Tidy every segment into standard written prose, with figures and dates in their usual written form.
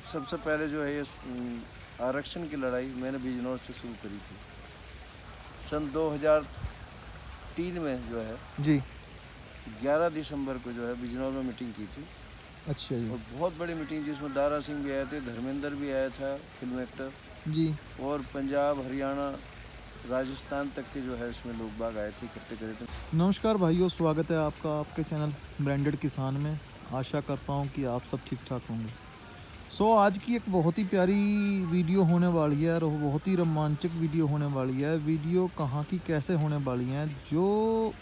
सबसे पहले जो है ये आरक्षण की लड़ाई मैंने बिजनौर से शुरू करी थी सन 2003 में जो है जी। 11 दिसंबर को जो है बिजनौर में मीटिंग की थी। अच्छा जी। और बहुत बड़ी मीटिंग जिसमें दारा सिंह भी आए थे, धर्मेंद्र भी आया था, फिल्म एक्टर, जी। और पंजाब, हरियाणा, राजस्थान तक के जो है इसमें लोग बाग आए थे, इकट्ठे करे थे। नमस्कार भाइयों, स्वागत है आपका आपके चैनल ब्रांडेड किसान में। आशा करता हूँ कि आप सब ठीक ठाक होंगे। आज की एक बहुत ही प्यारी वीडियो होने वाली है और बहुत ही रोमांचक वीडियो होने वाली है। वीडियो कहाँ की कैसे होने वाली है, जो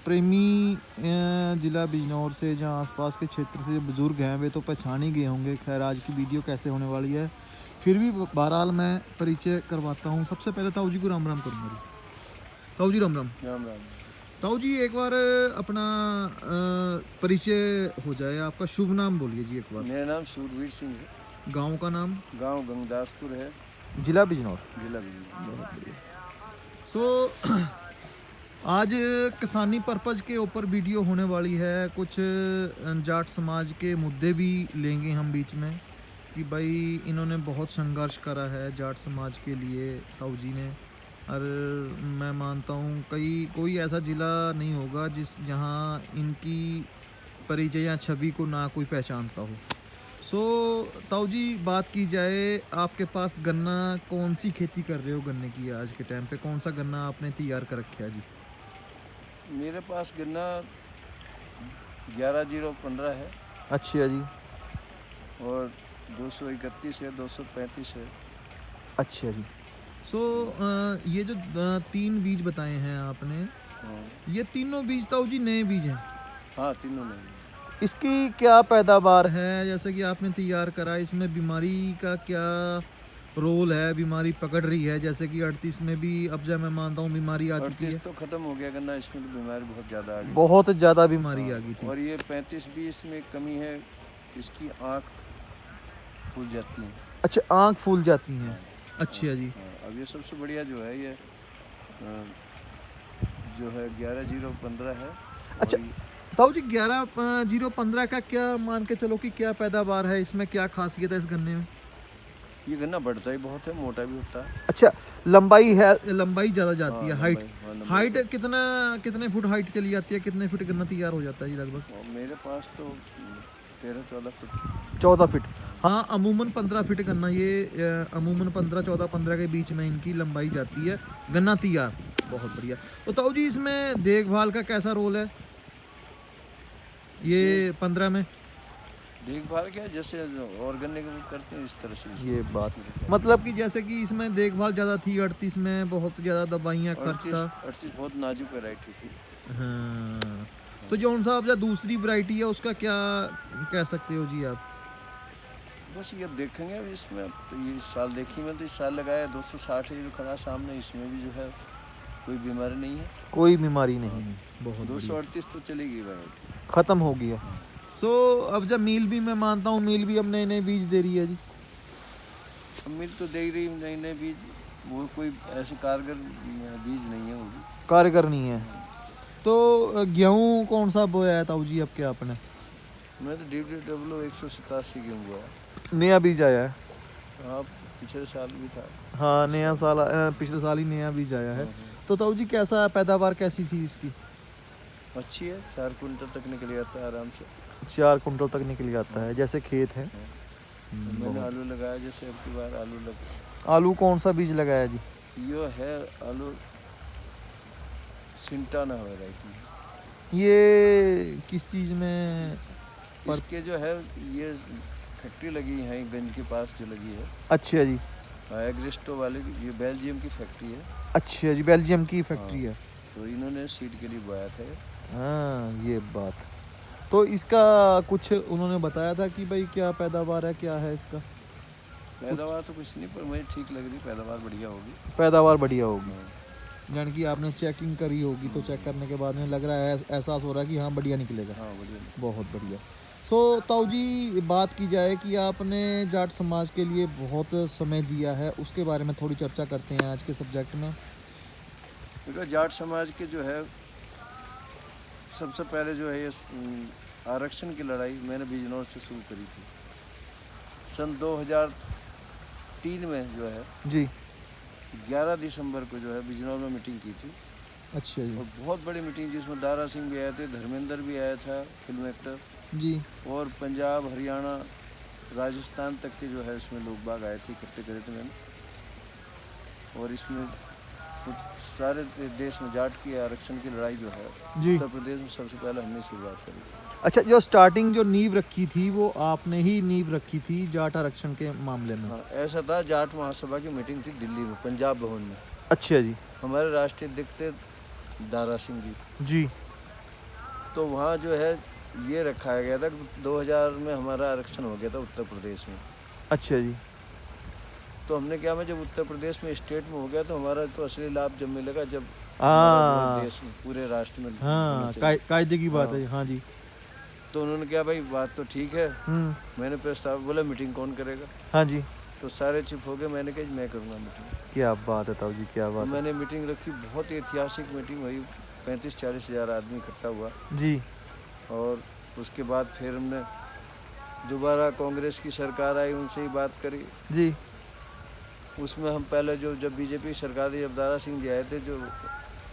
प्रेमी ज़िला बिजनौर से जहाँ आसपास के क्षेत्र से बुज़ुर्ग हैं वे तो पहचान ही गए होंगे। खैर, आज की वीडियो कैसे होने वाली है फिर भी बहरहाल मैं परिचय करवाता हूँ। सबसे पहले ताऊ जी को राम राम करूँगा जी। ताऊ जी राम राम। राम राम। ताऊ जी एक बार अपना परिचय हो जाए, आपका शुभ नाम बोलिए जी एक बार। मेरा नाम सूरवीर सिंह है। गांव का नाम? गांव गंगदासपुर है, जिला बिजनौर। जिला बिजनौर। बहुत बढ़िया। आज किसानी पर्पज़ के ऊपर वीडियो होने वाली है। कुछ जाट समाज के मुद्दे भी लेंगे हम बीच में कि भाई इन्होंने बहुत संघर्ष करा है जाट समाज के लिए ताऊ जी ने। और मैं मानता हूँ कोई ऐसा ज़िला नहीं होगा जहाँ इनकी परिचय या छवि को ना कोई पहचानता हो। ताऊ जी, बात की जाए, आपके पास गन्ना कौन सी खेती कर रहे हो गन्ने की आज के टाइम पे? कौन सा गन्ना आपने तैयार कर रखा है जी? मेरे पास गन्ना 11015 है। अच्छा जी। और 231 है, 235 है। अच्छा जी। ये जो 3 बीज बताए हैं आपने, हाँ, ये तीनों बीज ताऊ जी नए बीज हैं? हाँ, तीनों नहीं। इसकी क्या पैदावार है? जैसे कि आपने तैयार करा, इसमें बीमारी का क्या रोल है? बीमारी पकड़ रही है जैसे कि 38 में भी अब जब मैं मानता हूँ बीमारी आ चुकी है। तो खत्म हो गया गन्ना, इसमें तो बीमारी बहुत ज़्यादा आ गई। बहुत ज़्यादा बीमारी आ गई थी। और ये 35-20 में कमी है, इसकी आँख फूल जाती है। अच्छा, आँख फूल जाती हैं। अच्छा जी। अब ये सबसे बढ़िया जो है ये जो है 11015 है। अच्छा ताऊ जी, 11-0-15 का क्या मान के चलो कि क्या पैदावार है इसमें? क्या खासियत है इस गन्ने में? ये गन्ना बढ़ता ही बहुत है, मोटा भी होता है। अच्छा, लंबाई है, लंबाई ज़्यादा जाती है। हाइट कितने फुट हाइट चली जाती है? कितने फुट गन्ना तैयार हो जाता है जी लगभग? मेरे पास तो 13-14 फुट। 14 फीट। हाँ, अमूमन 15 फीट गन्ना, ये अमूमन 15-14-15 के बीच में इनकी लंबाई जाती है। गन्ना तैयार, बहुत बढ़िया। तो ताऊ जी, इसमें देखभाल का कैसा रोल है ये 15 में? देखभाल क्या, जैसे और गन्ने के करते हैं इस तरह से। ये बात मतलब कि जैसे कि इसमें देखभाल ज़्यादा थी, 38 में बहुत ज़्यादा दवाइयाँ खर्च था। 38 बहुत नाजुक वैरायटी थी। हाँ, तो जौन सा अब दूसरी वैरायटी है उसका क्या कह सकते हो जी आप? बस ये देखेंगे अब इसमें, तो ये साल देखी मैं तो इस साल लगाया 260 है जो खड़ा सामने, इसमें भी जो है कोई बीमारी नहीं है। कोई बीमारी नहीं है। बहुत 238 तो चलेगी भाई, ख़त्म हो गया। अब जब मील भी, मैं मानता हूँ मील भी अब नए नए बीज दे रही है जी। अब मिल तो दे ही रही नए नए बीज, वो कोई ऐसे कारगर बीज नहीं है वो भी। कारगर नहीं है। तो गेहूँ कौन सा बोया है ताऊ जी आपके आपने? मैं तो DW 187 गेहूँ बोया। नया बीज आया है? हाँ, पिछले साल भी था। हाँ, नया साल, पिछले साल ही नया बीज आया है। तो ताऊ जी, कैसा पैदावार कैसी थी इसकी? अच्छी है, 4 कुंटल तक निकल जाता है आराम से। 4 कुंटल तक निकल जाता है, जैसे खेत है। मैंने आलू लगाया, जैसे अब की बार आलू लगा। आलू कौन सा बीज लगाया जी? यो है आलू सिंटाना वैरायटी। ये किस चीज़ में? इसके जो है ये फैक्ट्री लगी है गंज के पास जो लगी है। अच्छा जी। एग्रिस्टो वाले की, ये बेल्जियम की फैक्ट्री है। अच्छा जी, बेल्जियम की फैक्ट्री है। तो इन्होंने सीड के लिए बोया था। हाँ, ये बात। तो इसका कुछ उन्होंने बताया था कि भाई क्या पैदावार है, क्या है इसका? पैदावार तो कुछ नहीं, पर मुझे ठीक लग रही, पैदावार बढ़िया होगी। पैदावार बढ़िया होगी। यानी कि आपने चेकिंग करी होगी, तो चेक करने के बाद में लग रहा है, एहसास हो रहा है कि हाँ बढ़िया निकलेगा। हाँ, बढ़िया। बहुत बढ़िया। ताऊ जी, बात की जाए कि आपने जाट समाज के लिए बहुत समय दिया है, उसके बारे में थोड़ी चर्चा करते हैं आज के सब्जेक्ट में। क्योंकि जाट समाज के जो है सबसे पहले जो है ये आरक्षण की लड़ाई मैंने बिजनौर से शुरू करी थी सन 2003 में जो है जी 11 दिसंबर को जो है बिजनौर में मीटिंग की थी, अच्छा जी और बहुत बड़ी मीटिंग जिसमें दारा सिंह भी आए थे, धर्मेंद्र भी आया था, फिल्म एक्टर, जी और पंजाब, हरियाणा, राजस्थान तक के जो है इसमें लोग बाग आए थे, इकट्ठे करे थे मैंने। और इसमें कुछ सारे देश में जाट की आरक्षण की लड़ाई जो है जी। उत्तर प्रदेश में सबसे पहले हमने शुरुआत करी थी। अच्छा, जो स्टार्टिंग जो नींव रखी थी वो आपने ही नींव रखी थी जाट आरक्षण के मामले में? हाँ, ऐसा था, जाट महासभा की मीटिंग थी दिल्ली में, पंजाब भवन में। अच्छा जी हमारे राष्ट्रीय अध्यक्ष थे दारा सिंह जी। जी तो वहाँ जो है ये रखा गया था कि 2000 में हमारा आरक्षण हो गया था उत्तर प्रदेश में। अच्छा जी तो हमने क्या, मैं जब उत्तर प्रदेश में स्टेट में हो गया तो हमारा तो असली लाभ जब मिलेगा जब हाँ। हमारा देश में, पूरे राष्ट्र में हाँ होना चाहिए। कायदे की बात हाँ। है। हाँ जी तो उन्होंने क्या, भाई बात तो ठीक है, मैंने प्रस्ताव बोला मीटिंग कौन करेगा, हाँ जी तो सारे चुप हो गए। मैंने कहा मैं करूँगा मीटिंग। क्या बात है ताऊ जी, क्या तो बात है। मैंने मीटिंग रखी, बहुत ही ऐतिहासिक मीटिंग हुई, 35-40 हज़ार आदमी इकट्ठा हुआ। जी और उसके बाद फिर हमने दोबारा कांग्रेस की सरकार आई, उनसे ही बात करी। जी उसमें हम पहले जब बीजेपी सरकार थी, जब दारा सिंह जी आए थे, जो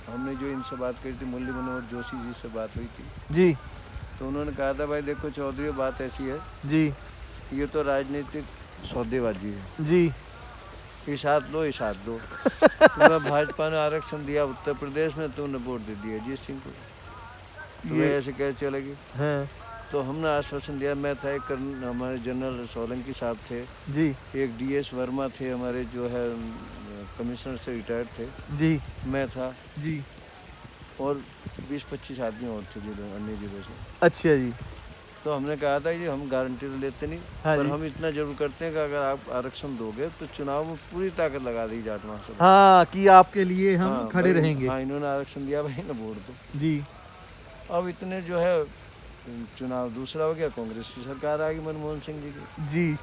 हमने जो इनसे बात करी थी, मुरली मनोहर जोशी जी से बात हुई थी, जी तो उन्होंने कहा था, भाई देखो चौधरी, बात ऐसी है, जी ये तो राजनीतिक सौदेबाजी है, जी ये साथ लो, ये साथ दो। तुम्हें भाजपा ने आरक्षण दिया उत्तर प्रदेश में, तुमने वोट दे दिया अजीत सिंह को, तुम्हें ऐसे कैसे चलेगी? हैं तो हमने आश्वासन दिया। मैं था, एक हमारे जनरल सोलंकी साहब थे, जी एक DS वर्मा थे, हमारे जो है कमिश्नर से रिटायर्ड थे, जी मैं था, जी और 20-25 आदमी और थे जिलों, अन्य जिलों से। अच्छा जी तो हमने कहा था कि हम गारंटी तो लेते नहीं, हाँ पर जी। हम इतना जरूर करते हैं कि अगर आप आरक्षण दोगे तो चुनाव में पूरी ताकत लगा दी जाट महासभा। हाँ कि आपके लिए हम हाँ, खड़े भाई, रहेंगे। हाँ, इन्होंने आरक्षण दिया, भाई ना वोट दो। जी अब इतने जो है चुनाव दूसरा हो गया, कांग्रेस की सरकार आ गई मनमोहन सिंह जी की। जी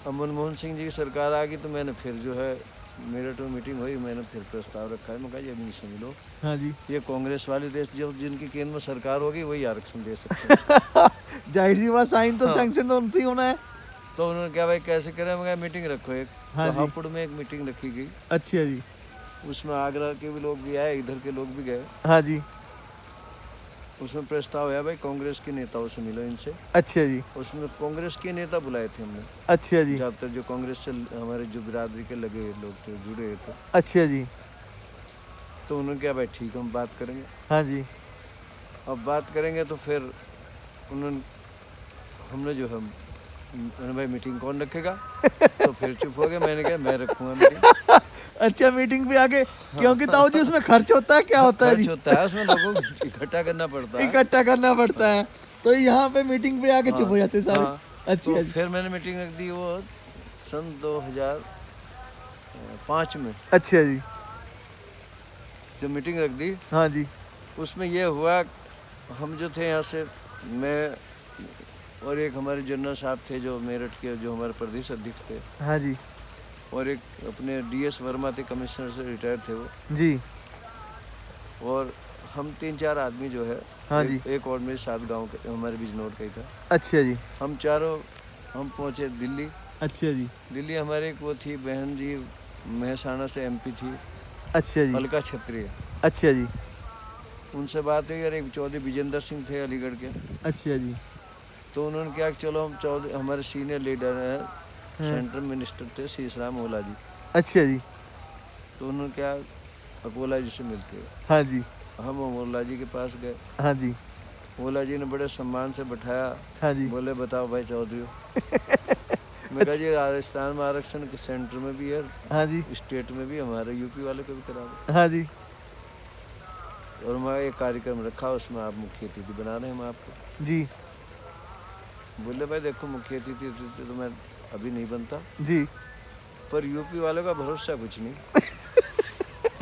अब मनमोहन सिंह जी की सरकार आ गई तो मैंने फिर जो है मेरठ में मीटिंग हुई, मैंने फिर प्रस्ताव रखा है। मैं कहा, ये भी समझ लो, हाँ जी ये कांग्रेस वाले देश जो जिनकी केंद्र में सरकार होगी वही आरक्षण दे सकते हैं। जाहिर सी बात, साइन तो हाँ। सैंक्शन तो उनसे ही होना है। तो उन्होंने क्या, भाई कैसे करें? मैं कहा, मीटिंग रखो एक। हाँ तो जी। हापुड़ में एक मीटिंग रखी गई, अच्छा जी उसमें आगरा के भी लोग भी आए, इधर के लोग भी गए। हाँ जी उसमें प्रस्ताव है, भाई कांग्रेस के नेताओं से मिलो इनसे। अच्छा जी उसमें कांग्रेस के नेता बुलाए थे हमने, अच्छा जी ज़्यादातर जो कांग्रेस से हमारे जो बिरादरी के लगे लोग थे, जुड़े हुए थे। अच्छा जी तो उन्होंने क्या, भाई ठीक है, हम बात करेंगे। हाँ जी अब बात करेंगे तो फिर उन्होंने, हमने जो हम मैंने, भाई मीटिंग कौन रखेगा? तो फिर चुप हो गए। मैंने कहा, मैं रखूँगा मीटिंग। अच्छा मीटिंग पे आके, क्योंकि ताऊ जी उसमें खर्च होता है, क्या होता है खर्च जी? होता है, उसमें लोगों को इकट्ठा करना पड़ता है। इकट्ठा करना पड़ता है, तो यहाँ पे मीटिंग पे आके चुप हो जाते हैं सारे। हाँ। अच्छा तो जी फिर मैंने मीटिंग रख दी वो सन 2005 में, अच्छा जी जो मीटिंग रख दी हाँ जी उसमें ये हुआ, हम जो थे यहाँ से, मैं और एक हमारे जनरल साहब थे जो मेरठ के, जो हमारे प्रदेश अध्यक्ष थे, हाँ जी और एक अपने DS वर्मा थे, कमिश्नर से रिटायर्ड थे वो, जी और हम 3-4 आदमी जो है, हाँ एक और मेरे साथ गांव के, हमारे बिजनौर का ही था। अच्छा जी हम चारों हम पहुंचे दिल्ली। अच्छा जी दिल्ली हमारे एक वो थी बहन जी, महसाणा से MP थी, अच्छा जी अलका क्षत्रिय, अच्छा जी उनसे बात हुई। और एक चौधरी विजेंद्र सिंह थे अलीगढ़ के, अच्छा जी तो उन्होंने क्या कि चलो हम चौधरी, हमारे सीनियर लीडर हैं, सेंट्रल मिनिस्टर थे शीशराम ओला जी, अच्छा जी तो उन्होंने क्या, अकोला जी से मिलते हुए हाँ जी हम ओला जी के पास गए। हाँ जी ओला जी ने बड़े सम्मान से बैठाया, हाँ जी बोले बताओ भाई चौधरी। मैं कहा, जी राजस्थान में आरक्षण के सेंटर में भी है, हाँ जी स्टेट में भी, हमारे UP वाले को भी करा दो। हाँ जी और मैं एक कार्यक्रम रखा, उसमें आप मुख्य अतिथि बना रहे हैं हम आपको। जी बोले, भाई देखो मुख्य अतिथि तो मैं अभी नहीं बनता, जी पर UP वालों का भरोसा कुछ नहीं।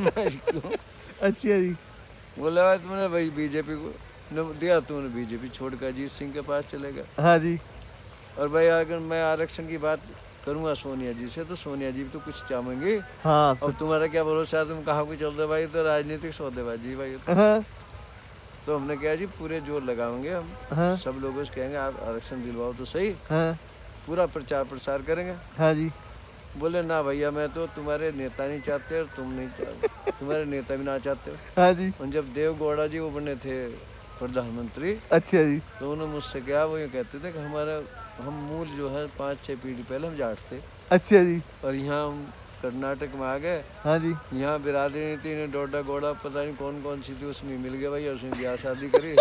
मैं क्यों? अच्छा जी बोले, भाई तुमने भाई BJP को दिया, तुमने BJP छोड़कर अजीत सिंह के पास चले गए। हाँ जी और भाई अगर मैं आरक्षण की बात करूँगा सोनिया जी से, तो सोनिया जी तो कुछ चाहेंगे। हाँ अब तुम्हारा क्या भरोसा है, तुम कहाँ को चल रहे भाई? तो राजनीतिक सौदेबाजी भाई। हाँ तो हमने क्या जी, पूरे जोर लगाएंगे हम, हाँ सब लोगों से कहेंगे आप आरक्षण दिलवाओ तो सही। हाँ पूरा प्रचार प्रसार करेंगे। हाँ जी। बोले ना भैया, मैं तो तुम्हारे नेता नहीं चाहते और तुम नहीं चाहते, तुम्हारे नेता भी ना चाहते हो। हाँ जी। और जब देवगौड़ा जी वो बने थे प्रधानमंत्री, अच्छा जी। तो उन्होंने मुझसे कहा, वो ये कहते थे कि हम मूल जो है 5-6 पीढ़ी पहले हम जाट थे, अच्छा जी। और यहाँ हम कर्नाटक में आ गए, हाँ जी। यहाँ बिरादरी नहीं थी, इन्हें डोडा गोड़ा पता नहीं कौन कौन सी थी, उसमें मिल गए भाई, और उसमें ब्याह शादी करी,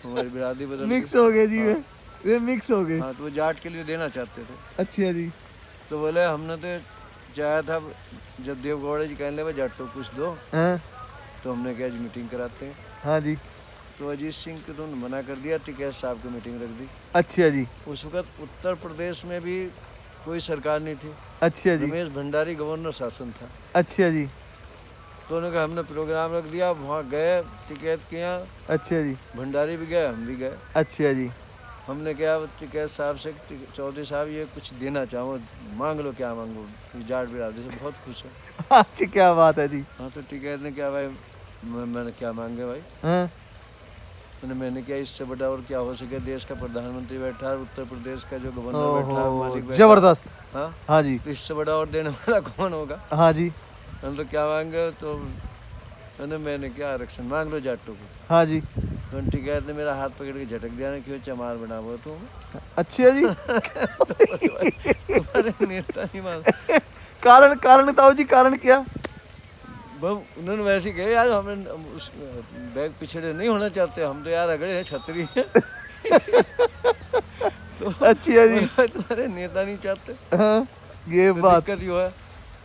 हमारी बिरादरी बदल गई। मिक्स हो गए जी। हाँ। वे मिक्स हो गए। हाँ, तो वो जाट के लिए देना चाहते थे। अच्छा जी। तो बोले हमने तो चाहा था, जब देवगौड़ा जी कहने लगे जाट तो कुछ दो, हाँ। तो हमने कहा जी मीटिंग कराते हैं। हाँ जी। तो अजीत सिंह को तो मना कर दिया, टिकैत साहब की मीटिंग रख दी। अच्छा जी। उस वक्त उत्तर प्रदेश में भी कोई सरकार नहीं थी, अच्छा जी। रमेश भंडारी गवर्नर शासन था। अच्छा जी। तो उन्होंने कहा हमने प्रोग्राम रख दिया, वहाँ गए टिकैत के यहाँ, अच्छा जी। भंडारी भी गए, हम भी गए। अच्छा जी। हमने कहा टिकैत साहब से, चौधरी साहब ये कुछ देना चाहो, मांग लो, क्या मांगो, जाट बिरादरी से बहुत खुश है। अच्छा, क्या बात है जी। हाँ, तो टिकैत ने क्या भाई, मैंने क्या मांगे भाई, हाँ। मैंने क्या, इससे बड़ा और क्या हो सके, देश का प्रधानमंत्री बैठा है, उत्तर प्रदेश का जो गवर्नर बैठा है, मालिक ओहो, बैठा है। जबरदस्त। हाँ, हाँ जी। तो इससे बड़ा और देने वाला कौन होगा। हाँ जी। हम तो क्या मांगे, तो मैंने क्या, आरक्षण मांग लो जाटों को। हाँ जी। तो टिकैत ने मेरा हाथ पकड़ के झटक दिया ना, क्यों चमार बना हुआ तुम। अच्छा जी। तुम्हारे नेता नहीं मान। कारण कारण ताऊ जी, कारण क्या? उन्होंने वैसे ही कहे, यार हमें उस बैग पिछड़े नहीं होना चाहते, हम तो यार अगड़े हैं, छतरी हैं। तो अच्छा जी। तुम्हारे नेता नहीं चाहते, हाँ, ये तो बात। दिक्कत ये है।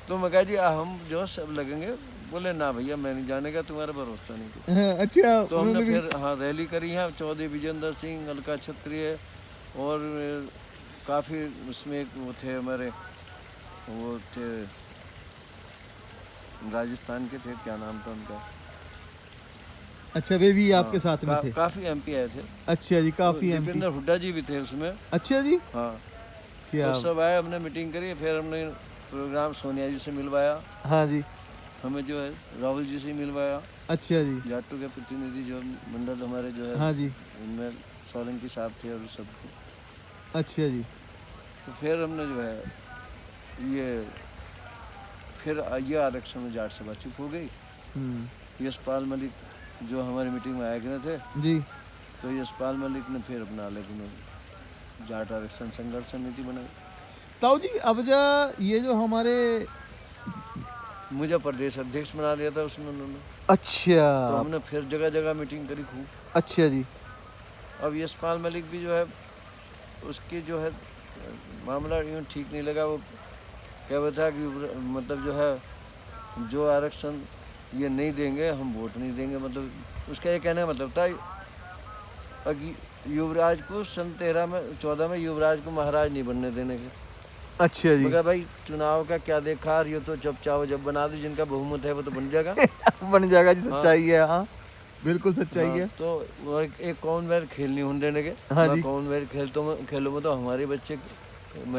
तो मैं कहा जी हम जो सब लगेंगे। बोले ना भैया, मैं नहीं जाने का, तुम्हारा भरोसा नहीं किया। हाँ, अच्छा। तो हमने उन्होंने भी। फिर हाँ रैली करी है, चौधरी विजेंद्र सिंह, अलका क्षत्रिय, और काफ़ी उसमें वो थे हमारे, वो थे राजस्थान के थे, क्या नाम था उनका। अच्छा, वे भी आपके हाँ, साथ में थे? काफ़ी एमपी आए थे। अच्छा जी, काफी एमपी। दीपेंद्र हुड्डा जी भी थे उसमें। अच्छा जी। हाँ, क्या? तो सब आए, हमने मीटिंग करी, फिर हमने प्रोग्राम सोनिया जी से मिलवाया, हाँ जी। हमें जो है राहुल जी से मिलवाया, अच्छा जी। जाटू के प्रतिनिधि जो मंडल हमारे जो है, हाँ जी। उनमें सोलंकी साहब थे और सब थे। अच्छा जी। तो फिर हमने जो है ये आरक्षण में जाट सभा चुप हो गई। यशपाल मलिक जो हमारी मीटिंग में आए गए थे, जी। तो यशपाल मलिक ने फिर अपना अलग जाट आरक्षण संघर्ष समिति बनाई। ताऊ जी, अब ये जो हमारे। मुझे प्रदेश अध्यक्ष बना दिया था उसमें उन्होंने। तो अच्छा। हमने फिर जगह जगह मीटिंग करी खूब। अच्छा जी। अब यशपाल मलिक भी जो है, उसकी जो है मामला यूँ ठीक नहीं लगा। वो क्या बता कि मतलब जो है, जो आरक्षण ये नहीं देंगे, हम वोट नहीं देंगे, मतलब उसका ये कहने का मतलब था कि युवराज को सन 14 में युवराज को महाराज नहीं बनने देने के। अच्छा जी। मगर भाई चुनाव का क्या देखा, ये तो जब चाहो जब बना दो, जिनका बहुमत है वो तो बन जाएगा। बन जाएगा जी, सच्चाई है। हाँ, बिल्कुल सच्चाई है। तो वो एक कॉमनवेल्थ खेल नहीं होने देने के। हाँ जी। कॉमनवेल्थ खेलों में तो हमारे बच्चे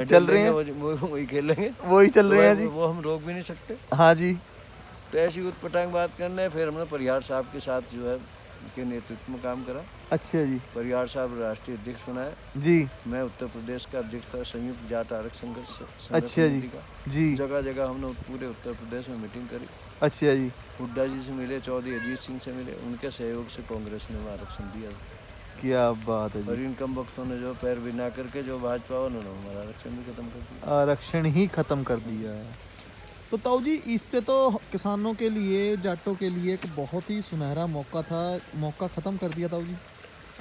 चल रहे हैं, वही खेलेंगे, वही चल रहे हैं जी। वो हम रोक भी नहीं सकते। हाँ जी। तो ऐसी उटपटांग बात करने, फिर हमने परिहार साहब के साथ जो है के नेतृत्व में काम करा। अच्छा जी। परिहार साहब राष्ट्रीय अध्यक्ष बनाए, जी। मैं उत्तर प्रदेश का अध्यक्ष था संयुक्त जाट आरक्षण संघर्ष अच्छा जी। समिति का। जी। जगह जगह हमने पूरे उत्तर प्रदेश में मीटिंग करी। अच्छा जी। हुड्डा जी से मिले, चौधरी अजीत सिंह से मिले, उनके सहयोग से कांग्रेस ने आरक्षण दिया। क्या बात है और जी। इन कम वक्तों ने जो पैर बिना करके जो भाजपा, उन्होंने हमारा आरक्षण भी खत्म कर दिया। आरक्षण ही खत्म कर दिया है। तो ताऊ जी, इससे तो किसानों के लिए, जाटों के लिए एक बहुत ही सुनहरा मौका था, मौका ख़त्म कर दिया ताऊ जी।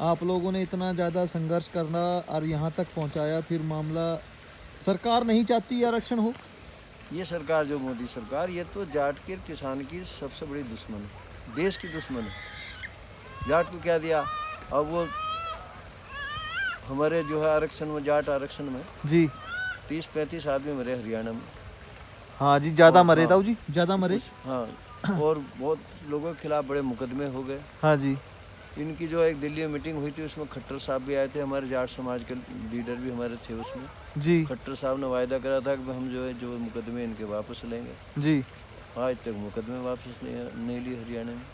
आप लोगों ने इतना ज़्यादा संघर्ष करना और यहाँ तक पहुँचाया, फिर मामला सरकार नहीं चाहती आरक्षण हो। ये सरकार जो मोदी सरकार, ये तो जाट के किसान की सबसे बड़ी दुश्मन है, देश की दुश्मन है। जाट को क्या दिया, अब वो हमारे जो है आरक्षण में, जाट आरक्षण में जी। 30-35 आदमी मरे हरियाणा में। हाँ जी, ज़्यादा मरे हाँ, ताऊ जी, ज़्यादा मरे। हाँ, और बहुत लोगों के खिलाफ बड़े मुकदमे हो गए। हाँ जी। इनकी जो एक दिल्ली में मीटिंग हुई थी, उसमें खट्टर साहब भी आए थे, हमारे जाट समाज के लीडर भी हमारे थे उसमें। जी। खट्टर साहब ने वायदा करा था कि हम जो मुकदमे इनके वापस लेंगे। जी। आज तक मुकदमे वापस नहीं लिए हरियाणा में।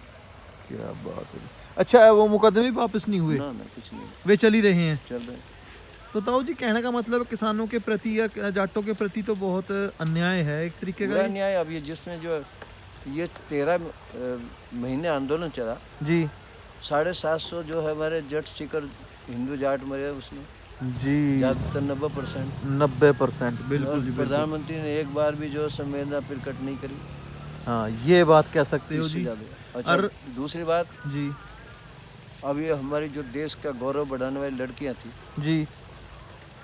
क्या बात है। अच्छा, वो मुकदमे भी वापस नहीं हुए? ना कुछ नहीं, वे चल ही रहे हैं। चल रहे हैं। तो ताऊ जी कहने का मतलब किसानों के प्रति या जाटों के प्रति तो बहुत अन्याय है एक तरीके का पूरा ये। न्याय। अब ये जिसमें जो ये 13 महीने आंदोलन चला, जी 750 जो है हमारे जट सीकर हिंदू जाट मरे उसमें, जी ज़्यादातर 90%। 90% बिल्कुल जी बिल्कुल। प्रधानमंत्री ने एक बार भी जो संवेदना प्रकट नहीं करी, हाँ ये बात कह सकते हो इससे जी। ज़्यादा। अच्छा, और दूसरी बात, जी अब ये हमारी जो देश का गौरव बढ़ाने वाली लड़कियां थी, जी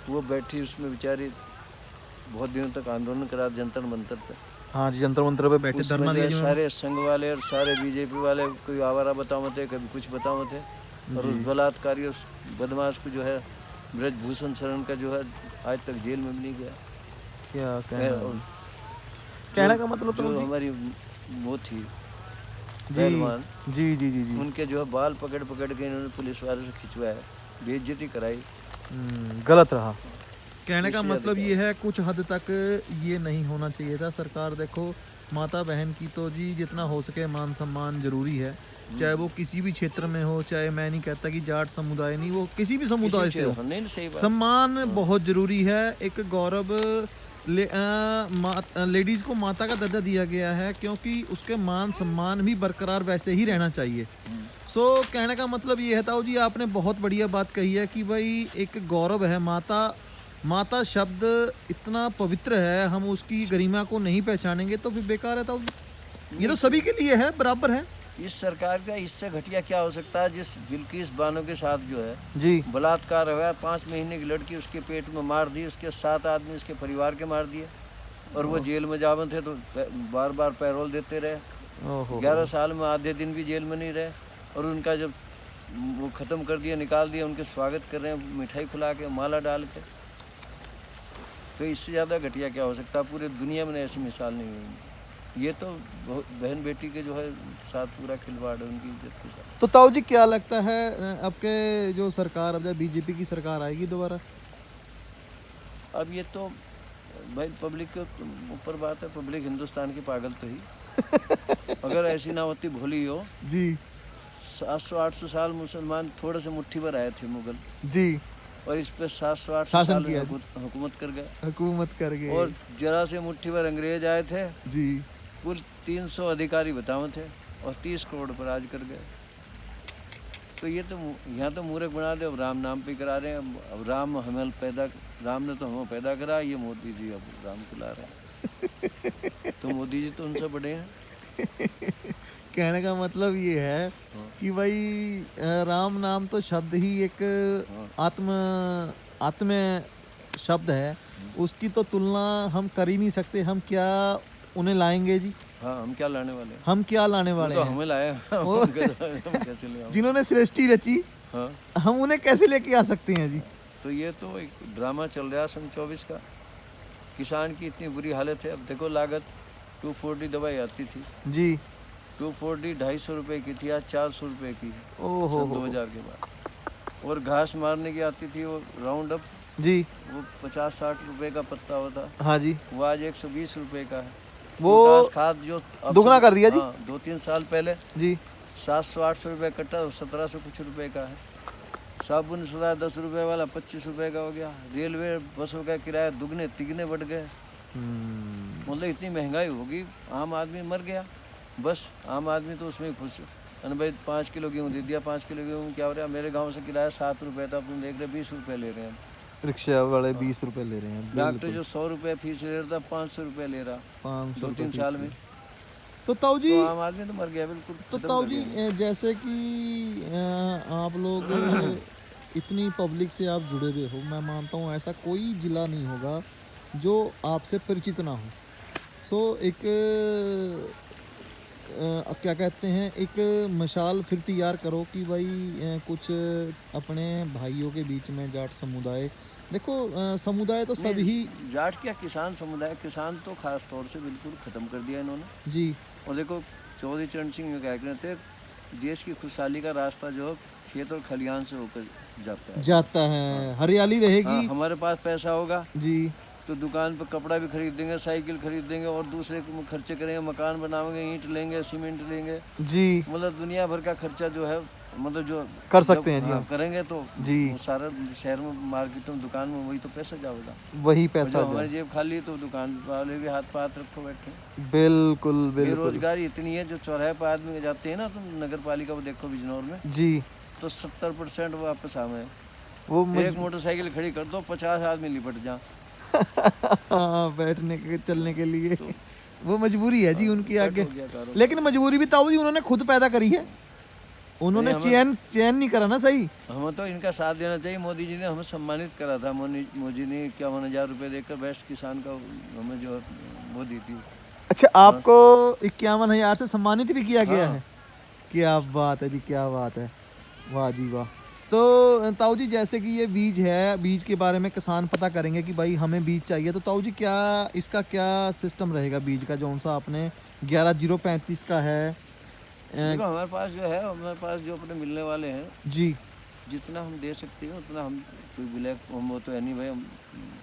वो बैठी उसमें बेचारी बहुत दिनों तक आंदोलन करा जंतर मंतर पर। हाँ जी जंतर मंतर पे बैठे उसमें धरना जो दिया है जी सारे संघ वाले और सारे बीजेपी वाले, कोई आवारा बताओ थे, कभी कुछ बताओ थे, और उस बलात्कारी उस बदमाश को जो है ब्रजभूषण शरण का जो है आज तक जेल में भी नहीं गया। क्या और कहने का मतलब तो जो जी हमारी वो थी जी पहलवान, जी जी जी जी उनके जो है बाल पकड़ पकड़ के इन्होंने पुलिस वालों से खिंचवाया, बेइज्जती कराई। गलत रहा। कहने का इससे मतलब अधिक ये है कुछ हद तक ये नहीं होना चाहिए था। सरकार देखो माता बहन की तो जी जितना हो सके मान सम्मान जरूरी है, चाहे वो किसी भी क्षेत्र में हो, चाहे मैं नहीं कहता कि जाट समुदाय नहीं, वो किसी भी समुदाय से हो, नहीं, सही बात। सम्मान बहुत जरूरी है। एक गौरव लेडीज को माता का दर्जा दिया गया है क्योंकि उसके मान सम्मान भी बरकरार वैसे ही रहना चाहिए। सो कहने का मतलब ये है ताऊ जी आपने बहुत बढ़िया बात कही है कि भाई एक गौरव है माता। माता शब्द इतना पवित्र है, हम उसकी गरिमा को नहीं पहचानेंगे तो फिर बेकार है ताऊ जी। ये तो सभी के लिए है, बराबर है। इस सरकार का इससे घटिया क्या हो सकता है, जिस बिल्किस बानो के साथ जो है जी बलात्कार हुआ, 5 महीने की लड़की उसके पेट में मार दी, उसके 7 आदमी उसके परिवार के मार दिए, और वो जेल में जावन थे तो बार बार पैरोल देते रहे। ओहो 11 साल में आधे दिन भी जेल में नहीं रहे, और उनका जब वो ख़त्म कर दिया, निकाल दिया, उनके स्वागत कर रहे हैं मिठाई खुला के, माला डाल के। तो इससे ज़्यादा घटिया क्या हो सकता है, पूरे दुनिया में ऐसी मिसाल नहीं हुई। ये तो बहन बेटी के जो है साथ पूरा खिलवाड़ है उनकी इज्जत के साथ। तो ताऊ जी क्या लगता है आपके जो सरकार अब जब बीजेपी की सरकार आएगी दोबारा? अब ये तो भाई पब्लिक के ऊपर बात है, पब्लिक हिंदुस्तान की पागल तो ही अगर ऐसी ना होती भोली हो जी 700-800 साल मुसलमान थोड़े से मुट्ठी भर आए थे मुगल, जी और इस पे 700-800 शासन साल किया। हुकूमत कर गए, हुकूमत कर गए और जरा से मुट्ठी भर अंग्रेज आए थे, जी कुल 300 अधिकारी बताओ थे, और 30 करोड़ पर राज कर गए। तो ये तो यहाँ तो मूर्ख बना दे, अब राम नाम पे करा रहे हैं। अब राम ने तो हमें पैदा करा, ये मोदी जी अब राम को ला रहे हैं। तो मोदी जी तो उनसे बड़े हैं। कहने का मतलब ये है कि भाई राम नाम तो शब्द ही एक आत्म शब्द है, उसकी तो तुलना हम कर ही नहीं सकते। हम क्या उन्हें लाएंगे जी? हाँ, हम क्या लाने वाले हैं? हम क्या लाने वाले तो हैं? हमें लाए वो हम कैसे ले आएं? जिन्होंने सृष्टि रची, हाँ, हम उन्हें कैसे लेके आ सकते हैं जी? तो ये तो एक ड्रामा चल रहा है सन 24 का। किसान की इतनी बुरी हालत है। अब देखो, लागत 240 दवाई आती थी, जी 240 250 रुपए की थी, आज 400 रुपए की है ओहो सन 2000 के बाद। और घास मारने की आती थी वो राउंड अप, जी वो 50-60 रुपए का पत्ता होता, हाँ जी वो आज 120 रुपए का है। वो पोटाश खाद जो अब दुगना कर दिया जी। 2-3 साल पहले जी 700-800 रुपये कट्टा, 1700 कुछ रुपए का है। साबुन सुधा 10 रुपए वाला 25 रुपए का हो गया। रेलवे बसों का किराया दुगने तिगने बढ़ गए। मतलब इतनी महंगाई होगी, आम आदमी मर गया। बस आम आदमी तो उसमें खुश है। अरे भाई 5 किलो गेहूँ दे दिया, 5 किलो गेहूँ क्या हो रहा है? मेरे गांव से किराया 7 रुपये था, तुम देख रहे 20 रुपये ले रहे हैं। रिक्शा वाले 20 रुपए ले रहे हैं। डॉक्टर जो 100 रुपये फीस ले रहा था, 500 रुपये ले रहा 500 2-3 साल में। तो ताऊ जी तो आम आदमी तो मर गया बिल्कुल। तो खत्म ताऊ कर जी दिया। जैसे कि आप लोग इतनी पब्लिक से आप जुड़े हुए हो, मैं मानता हूँ ऐसा कोई जिला नहीं होगा जो आपसे परिचित ना हो। सो एक क्या कहते हैं, एक मशाल फिर तैयार करो कि भाई कुछ अपने भाइयों के बीच में जाट समुदाय, देखो समुदाय तो सब ही जाट क्या, किसान समुदाय, किसान तो खास तौर से बिल्कुल खत्म कर दिया इन्होंने। जी और देखो, चौधरी चरण सिंह क्या कहते थे, देश की खुशहाली का रास्ता जो है खेत और खलिहान से होकर जाता है। हरियाली रहेगी। हाँ, हमारे पास पैसा होगा जी तो दुकान पर कपड़ा भी खरीद देंगे, साइकिल खरीद देंगे, और दूसरे को खर्चे करेंगे, मकान बनाएंगे, ईंट लेंगे, सीमेंट लेंगे। जी मतलब दुनिया भर का खर्चा जो है मतलब जो कर सकते जब, हैं जी हाँ, हम। करेंगे तो जी वो सारा शहर में मार्केट में दुकान में वही तो पैसा जाएगा। वही और पैसा जो जाए। हमारी जेब खाली है तो दुकान वाले भी हाथ पाथ रखो बैठे। बिल्कुल बिल्कुल बेरोजगारी इतनी है, जो चौराहे पर आदमी जाते हैं ना, तुम नगर पालिका को देखो बिजनौर में, जी। तो 70% वापस आवे हैं। वो एक मोटरसाइकिल खड़ी कर दो, 50 आदमी लिपट जा। हाँ, बैठने के चलने के लिए तो वो मजबूरी है जी उनकी सेट आगे। हो गया कारोबार। लेकिन मजबूरी भी ताऊ जी उन्होंने खुद पैदा करी है, उन्होंने नहीं, हमें चयन नहीं करा ना सही। हमें तो इनका साथ देना चाहिए। मोदी जी ने हमें सम्मानित करा था, मोदी ने 51,000 रुपये देकर बेस्ट किसान का हमें जो वो दी थी। अच्छा, आपको 51,000 से सम्मानित भी किया गया हाँ। है? क्या बात है जी, क्या बात है, वाह जी वाह। तो ताऊ जी जैसे कि ये बीज है, बीज के बारे में किसान पता करेंगे कि भाई हमें बीज चाहिए, तो ताऊ जी क्या इसका क्या सिस्टम रहेगा बीज का, जो सा आपने 11035 का है? देखो हमारे पास जो है, हमारे पास जो अपने मिलने वाले हैं, जी जितना हम दे सकते हैं उतना हम, कोई ब्लैक हम वो तो है नहीं भाई, हम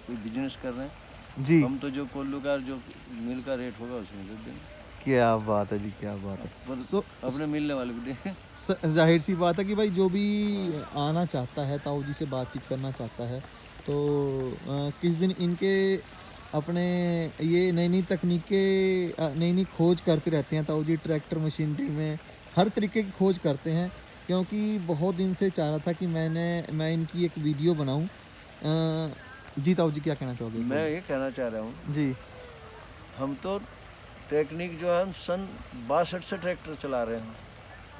कोई बिजनेस कर रहे हैं। जी, हम तो जो कोल्लू का जो मिल का रेट होगा उसमें दे देंगे, क्या बात है जी, क्या बात है। पर सो अपने मिलने वाले को दें। जाहिर सी बात है कि भाई जो भी आना चाहता है, ताऊ जी से बातचीत करना चाहता है, तो किस दिन इनके अपने ये नई नई तकनीकें, नई नई खोज करते रहते हैं ताऊ जी, ट्रैक्टर मशीनरी में हर तरीके की खोज करते हैं। क्योंकि बहुत दिन से चाह रहा था कि मैं इनकी एक वीडियो बनाऊं। जी ताऊ जी क्या कहना चाहोगे? मैं ये कहना चाह रहा हूँ, जी हम तो टेक्निक जो है, हम सन 62 से ट्रैक्टर चला रहे हैं।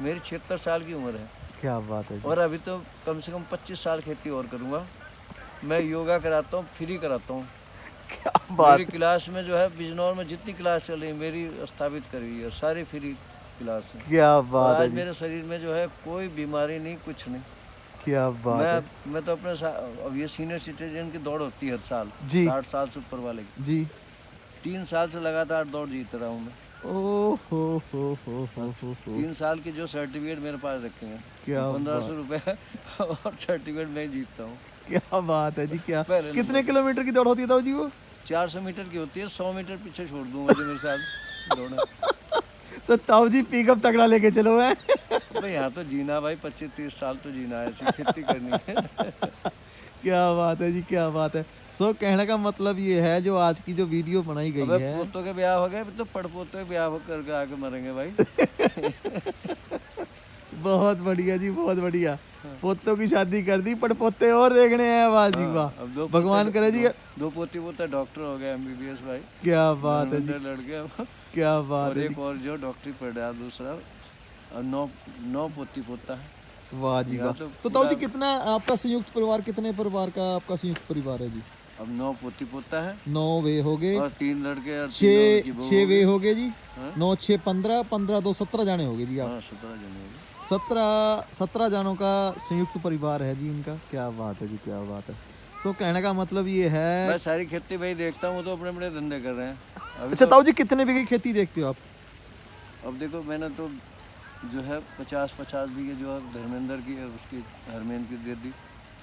मेरी 76 साल की उम्र है, क्या बात है जी, और अभी तो कम से कम 25 साल खेती और करूँगा। मैं योगा कराता हूँ, फ्री कराता हूँ। क्या बात मेरी क्लास में जो है बिजनौर में जितनी क्लास चल रही है मेरी स्थापित करी है, सारी फ्री क्लास है। क्या और बात है आज जी, मेरे शरीर में जो है कोई बीमारी नहीं, कुछ नहीं। क्या बात है मैं तो अपने अब ये सीनियर सिटीजन की दौड़ होती है हर साल, जी 60 साल से ऊपर वाले की। जी। 3 साल से लगातार दौड़ जीत रहा हूँ मैं। ओ हो 3 साल के जो सर्टिफिकेट मेरे पास रखे हैं, क्या 1500 रुपये और सर्टिफिकेट मैं जीतता हूँ। क्या बात है जी, क्या पहले कितने किलोमीटर की दौड़ होती है ताऊ जी वो? 400 मीटर की होती है, 100 मीटर पीछे छोड़ दूंगा जो मेरे साथ दौड़े। तो ताऊ जी पिकअप तगड़ा लेके चलो है। भाई यहाँ तो जीना भाई, 25-30 साल तो जीना है, ऐसी खेती करनी है। क्या बात है जी, क्या बात है। सो कहने का मतलब ये है, जो आज की जो वीडियो बनाई गई अबे है, पोतों के ब्याह हो गए तो पड़पोतों के ब्याह करके आके मरेंगे भाई। बहुत बढ़िया जी, बहुत बढ़िया। पोतों की शादी कर दी, पर पोते और देखने हैं, वाह जी वाह, अब 2 भगवान करे जी। 2 पोती पोता डॉक्टर हो गए, MBBS भाई, क्या बात है जी, लड़के अब। क्या बात और है एक जी, और जो डॉक्टरी पढ़ रहा है दूसरा, और 9 पोती पोता है। वाह जी यहाँ वाह। तो तो ताऊ जी पूरा- कितना आपका संयुक्त परिवार, कितने परिवार का आपका संयुक्त परिवार है जी? अब 9 पोती पोता है, 9 वे हो गए, और 3 लड़के और 3 की बहू 6 हो वे गई। हो गए जी, हाँ? 9 6 15 15 2 17 जाने हो गए जी आप। हाँ 17 जने हो गए। 17 जानों का संयुक्त परिवार है जी इनका। क्या बात है जी, क्या बात है। सो कहने का मतलब ये है। मैं सारी खेती भाई देखता हूँ, तो अपने अपने धंधे कर रहे हैं अभी। अच्छा तो ताऊ जी कितने बीघे खेती देखते हो आप? अब देखो मैंने तो जो है 50 बीघे जो है धर्मेंद्र की और उसकी हरमेन की दे दी,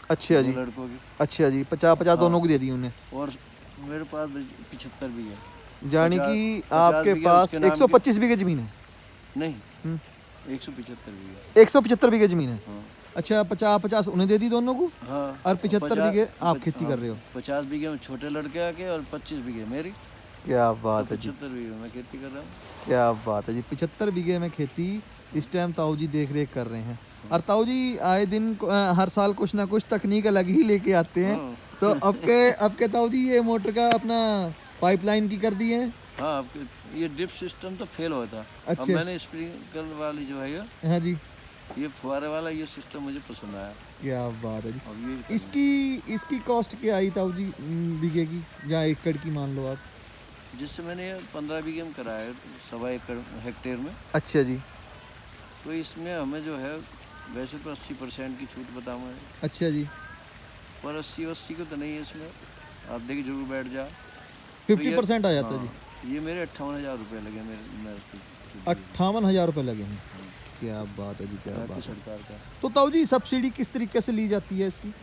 अच्छा जी, 2 लड़कों की, अच्छा जी, 50 दोनों को दे दी उन्हें। और मेरे पास 75 बीघे। यानी 50 कि 50 आपके बीघे पास उसके नाम 125 बीघे जमीन है। नहीं, हम्म, 175 बीघे। 175 बीघे जमीन है। हाँ, अच्छा, 50 उन्हें दे दी दोनों को, हाँ। और 75 बीघे आप पच- खेती हाँ, कर रहे हो। 50 बीघे में छोटे लड़के आके और 25 बीघे मेरी, क्या तो बात है जी, 75 बीघे में खेती कर रहा हूँ। क्या बात है जी। 75 बीघे में खेती इस टाइम ताऊ जी देख रेख कर रहे हैं। और ताऊ जी आए दिन हर साल कुछ ना कुछ तकनीक अलग ही लेके आते हैं। हाँ। तो अब के ताऊ जी ये मोटर का अपना पाइपलाइन की कर दी है। हाँ, आपके ये ड्रिप सिस्टम तो फेल हुआ था। अब अच्छा। मैंने स्प्रिंकलर वाली जो है हाँ जी, ये फुहारे वाला ये सिस्टम मुझे पसंद आया। क्या बात है जी। अब ये इसकी कॉस्ट क्या आई ताऊ जी, बीघे की या एकड़ की मान लो आप? जिससे मैंने 15 बीघे में कराया है, 1.25 एकड़ हेक्टेयर में, अच्छा जी, तो इसमें हमें जो है वैसे तो 80% की छूट बताऊँ, अच्छा जी, पर 80 को तो नहीं है इसमें। आप देखिए जरूर बैठ जा। 50% आ जाता है जी। हाँ, ये मेरे 58,000 रुपये लगे मेरे 58,000 रुपये लगे हैं। क्या बात है जी, क्या भारत बात की है। सरकार का। तो ताऊ जी सब्सिडी किस तरीके से ली जाती है इसकी?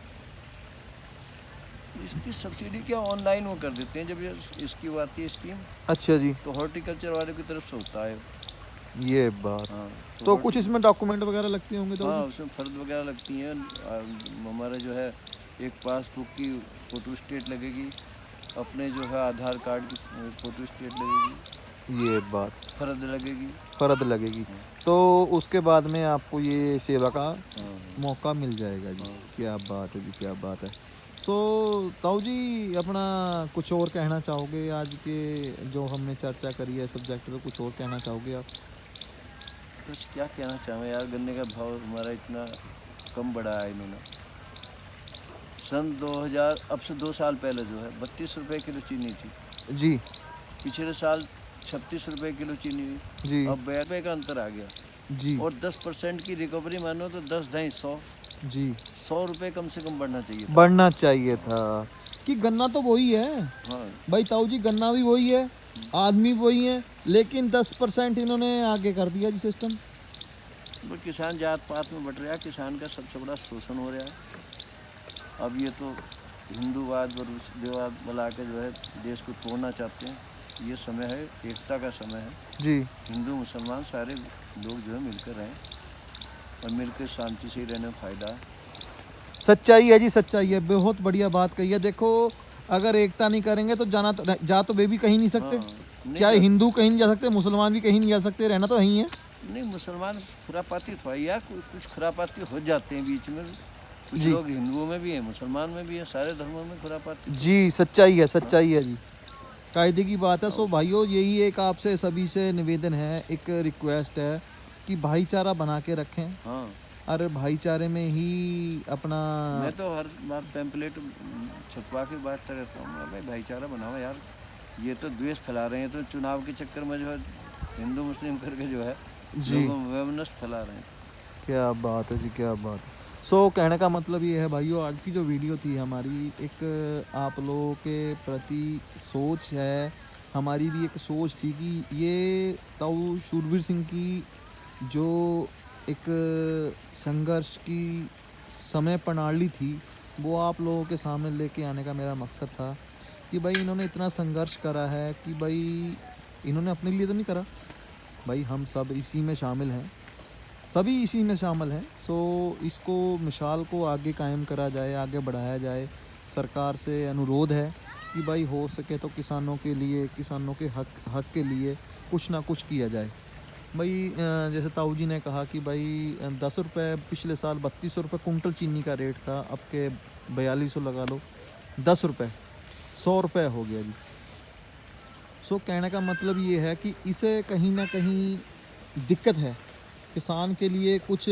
इसकी सब्सिडी क्या ऑनलाइन वो कर देते हैं, जब ये इसकी वो आती है स्कीम, अच्छा जी, तो हॉर्टिकल्चर वाले की तरफ से होता है। ये बात। हाँ तो कुछ इसमें डॉक्यूमेंट वगैरह लगते होंगे तो? हाँ उसमें फर्द वगैरह लगती हैं। हमारा जो है एक पासबुक की फ़ोटो स्टेट लगेगी, अपने जो है आधार कार्ड की फ़ोटो स्टेट लगेगी, ये बात, फर्द लगेगी। फर्द लगेगी। तो उसके बाद में आपको ये सेवा का हाँ मौका मिल जाएगा जी। हाँ। क्या बात है जी, क्या बात है। सो ताऊ जी अपना कुछ और कहना चाहोगे आज के जो हमने चर्चा करी है सब्जेक्ट पे, कुछ और कहना चाहोगे आप? बस क्या कहना चाहें यार, गन्ने का भाव हमारा इतना कम बढ़ा है इन्होंने। सन 2000 अब से 2 साल पहले जो है 32 रुपये किलो चीनी थी, जी पिछले साल 36 रुपये किलो चीनी थी, जी अब 92 रुपये का अंतर आ गया। जी और 10% की रिकवरी मानो तो 10 ढाई 100 जी 100 रुपये कम से कम बढ़ना चाहिए था। बढ़ना चाहिए था कि गन्ना तो वही है हाँ भाई ताऊ जी, गन्ना भी वही है, आदमी वही है, लेकिन 10% इन्होंने आगे कर दिया जी सिस्टम। तो किसान जात पात में बट रहा है, किसान का सबसे बड़ा शोषण हो रहा है। अब ये तो हिंदूवाद और देवाद मिला के जो है देश को तोड़ना चाहते हैं। ये समय है एकता का समय है, जी हिंदू मुसलमान सारे लोग जो है मिलकर रहें और मिलकर शांति से ही रहने में फ़ायदा है। सच्चाई है जी, सच्चाई है, बहुत बढ़िया बात कही है। देखो अगर एकता नहीं करेंगे तो जा तो वे भी कहीं नहीं सकते, हाँ, नहीं चाहे कर- हिंदू कहीं नहीं जा सकते, मुसलमान भी कहीं नहीं जा सकते, रहना तो यहीं है। नहीं मुसलमान खुरापाती थोड़ा यार, कुछ खुरापाती हो जाते हैं बीच में। कुछ जी। लोग हिंदुओं में भी हैं, मुसलमान में भी हैं, सारे धर्मों में खुरापाती। जी सच्चाई है, सच्चाई है जी, कायदे की बात है। सो भाइयों यही एक आपसे सभी से निवेदन है, एक रिक्वेस्ट है कि भाईचारा बना के रखें हाँ और भाईचारे में ही अपना मैं तो हर बार पैम्पलेट छपवा के बात करता हूँ, मैं भाई भाईचारा बनाओ यार। ये तो द्वेष फैला रहे हैं, तो चुनाव के चक्कर में जो है हिंदू मुस्लिम करके जो है जी। लोगों में वैमनस्य फैला रहे हैं। क्या बात है जी, क्या बात है। सो कहने का मतलब ये है भाइयों, आज की जो वीडियो थी हमारी एक आप लोगों के प्रति सोच है, हमारी भी एक सोच थी कि ये ताऊ शूरवीर सिंह की जो एक संघर्ष की समय प्रणाली थी वो आप लोगों के सामने लेके आने का मेरा मकसद था कि भाई इन्होंने इतना संघर्ष करा है कि भाई इन्होंने अपने लिए तो नहीं करा भाई, हम सब इसी में शामिल हैं, सभी इसी में शामिल हैं। सो इसको मिसाल को आगे कायम करा जाए, आगे बढ़ाया जाए। सरकार से अनुरोध है कि भाई हो सके तो किसानों के लिए, किसानों के हक के लिए कुछ ना कुछ किया जाए। भाई जैसे ताऊ जी ने कहा कि भाई 10 रुपये पिछले साल 3200 रुपये कुंटल चीनी का रेट था, अब के 4200 लगा लो, 10 रुपये 100 रुपये हो गया जी। सो कहने का मतलब ये है कि इसे कहीं ना कहीं दिक्कत है, किसान के लिए कुछ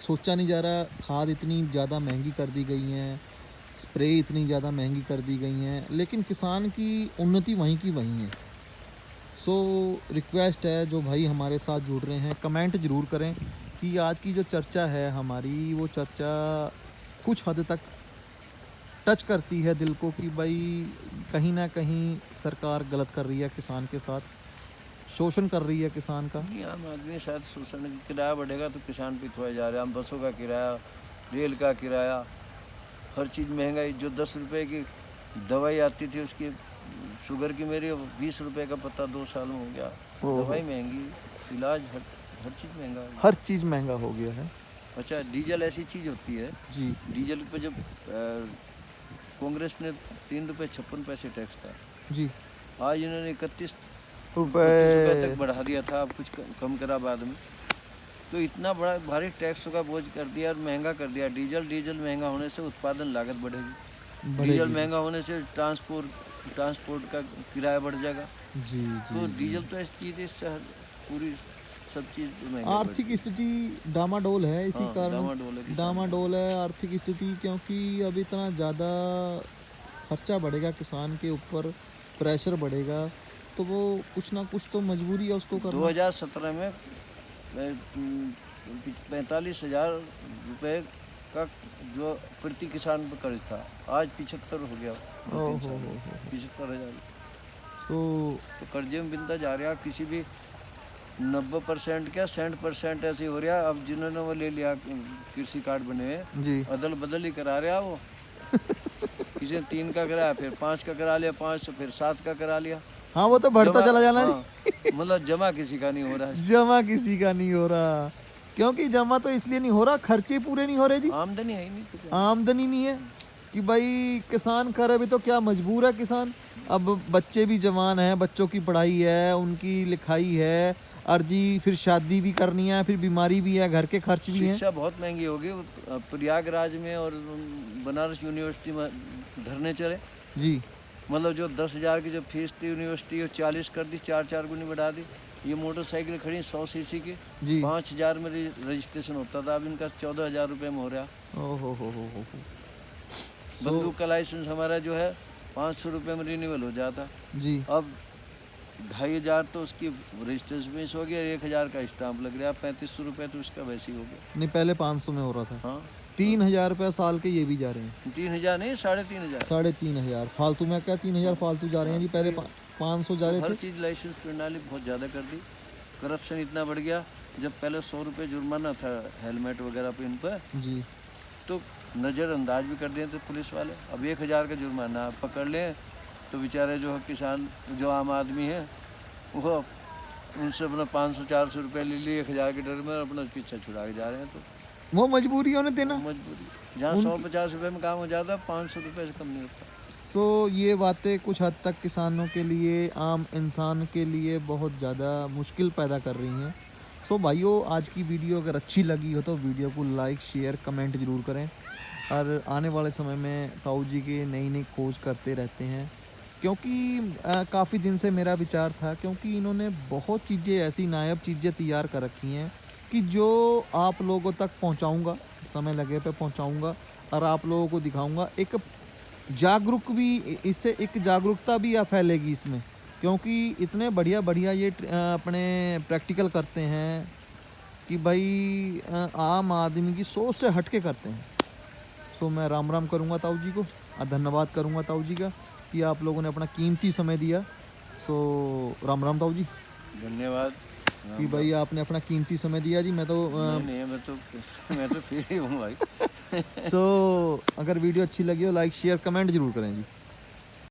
सोचा नहीं जा रहा। खाद इतनी ज़्यादा महंगी कर दी गई हैं, स्प्रे इतनी ज़्यादा महंगी कर दी गई हैं, लेकिन किसान की उन्नति वहीं की वहीं है। सो रिक्वेस्ट है जो भाई हमारे साथ जुड़ रहे हैं, कमेंट ज़रूर करें कि आज की जो चर्चा है हमारी, वो चर्चा कुछ हद तक टच करती है दिल को कि भाई कहीं ना कहीं सरकार गलत कर रही है किसान के साथ, शोषण कर रही है किसान का। नहीं आम आदमी के साथ शोषण, किराया बढ़ेगा तो किसान पिछुआ जा रहे हैं। हम बसों का किराया, रेल का किराया, हर चीज़ महंगाई। जो 10 रुपए की दवाई आती थी उसकी शुगर की मेरी 20 रुपए का पत्ता 2 साल में हो गया। ओहो। दवाई महंगी, इलाज हर चीज़ महंगा है। हर चीज़ महंगा हो गया है अच्छा डीजल ऐसी चीज़ होती है, जी। डीजल पे जब कांग्रेस ने 3 रुपये 56 पैसे टैक्स था, जी आज इन्होंने 31 रुपए तक बढ़ा दिया था, अब कुछ कम करा बाद में। तो इतना बड़ा भारी टैक्स का बोझ कर दिया और महंगा कर दिया। डीजल महंगा होने से उत्पादन लागत बढ़ेगी, डीजल महंगा होने से ट्रांसपोर्ट का किराया बढ़ जाएगा। जी तो जी। डीजल तो ऐसी चीज़ है, इससे पूरी सब चीज़ महंगी आर्थिक स्थिति डामाडोल है, इसी हाँ, कारण डामाडोल है किसान डामाडोल है आर्थिक स्थिति, क्योंकि अब इतना ज़्यादा खर्चा बढ़ेगा किसान के ऊपर, प्रेशर बढ़ेगा, तो वो कुछ ना कुछ तो मजबूरी है उसको करना। 2017 में 45,000 रुपये का जो प्रति किसान पर कर्ज था, आज 75 हो गया। 75,000 सो तो कर्जे में बिनता जा रहा। किसी भी 90% क्या 60% ऐसे हो रहा। अब जिन्होंने वो ले लिया कृषि कार्ड बने हुए, जी अदल बदल ही करा रहा वो। किसी ने 3 का कराया, फिर 5 का करा लिया, 5 से फिर 7 का करा लिया। हाँ वो तो बढ़ता जमा- चला जाना हाँ, मतलब जमा किसी का नहीं हो रहा है, जमा किसी का नहीं हो रहा, क्योंकि जमा तो इसलिए नहीं हो रहा, खर्चे पूरे नहीं हो रहे जी, आमदनी है ही नहीं तो क्या। आमदनी नहीं है कि भाई किसान करे भी तो क्या, मजबूर है किसान। अब बच्चे भी जवान हैं, बच्चों की पढ़ाई है, उनकी लिखाई है, अर्जी, फिर शादी भी करनी है, फिर बीमारी भी है, घर के खर्च भी हैं। शिक्षा बहुत महंगी होगी। प्रयागराज में और बनारस यूनिवर्सिटी में धरने चले, जी मतलब जो 10,000 की जो फीस थी यूनिवर्सिटी, वो 40 कर दी, 4 गुनी बढ़ा दी। ये मोटरसाइकिल खड़ी 100 सीसी की, जी 5,000 में रजिस्ट्रेशन होता था, अब इनका 14,000 रुपये में हो रहा। ओहो हो। बंदूक का लाइसेंस हमारा जो है 500 रुपये में रिन्यूअल हो जाता, जी अब 2,500 तो उसकी रजिस्ट्रेशन फीस हो गया, 1,000 का स्टाम्प लग रहा, 3,500 रुपये तो उसका वैसे ही हो गया। नहीं, पहले 500 में हो रहा था, हाँ 3,000 रुपया साल के ये भी जा रहे हैं, 3,000 नहीं, 3,500। 3,500 फालतू में, क्या 3,000 फालतू जा रहे हैं जी, पहले 500 जा रहे हर थे। चीज़ लाइसेंस प्रणाली बहुत ज़्यादा कर दी, करप्शन इतना बढ़ गया। जब पहले 100 रुपये जुर्माना था हेलमेट वगैरह पे इन पर, जी तो नज़रअंदाज भी कर दिए थे पुलिस वाले। अब 1,000 का जुर्माना पकड़ लें तो बेचारे जो किसान, जो आम आदमी है, वो उनसे अपना 500-400 रुपये ले लिए 1,000 के डर में, अपना पीछा छुड़ा के जा रहे हैं। तो वो मजबूरियों ने देना। मजबूरी, जहाँ 150 रुपये में काम हो जाता, 500 रुपये से कम नहीं होता। सो ये बातें कुछ हद तक किसानों के लिए, आम इंसान के लिए बहुत ज़्यादा मुश्किल पैदा कर रही हैं। सो भाइयों, आज की वीडियो अगर अच्छी लगी हो तो वीडियो को लाइक, शेयर, कमेंट ज़रूर करें। और आने वाले समय में ताऊ जी की नई नई खोज करते रहते हैं, क्योंकि काफ़ी दिन से मेरा विचार था, क्योंकि इन्होंने बहुत चीज़ें ऐसी नायाब चीज़ें तैयार कर रखी हैं कि जो आप लोगों तक पहुंचाऊंगा, समय लगे पे पहुंचाऊंगा और आप लोगों को दिखाऊंगा। एक जागरूक भी, इससे एक जागरूकता भी फैलेगी इसमें, क्योंकि इतने बढ़िया बढ़िया ये अपने प्रैक्टिकल करते हैं कि भाई आम आदमी की सोच से हट के करते हैं। सो मैं राम राम करूँगा ताऊ जी को, और धन्यवाद करूँगा ताऊ जी का कि आप लोगों ने अपना कीमती समय दिया। सो राम राम ताऊ जी, धन्यवाद। कि भाई आपने अपना कीमती समय दिया जी। मैं तो नहीं, मैं तो फ्री हूँ भाई। सो अगर वीडियो अच्छी लगी हो, लाइक, शेयर, कमेंट जरूर करें जी।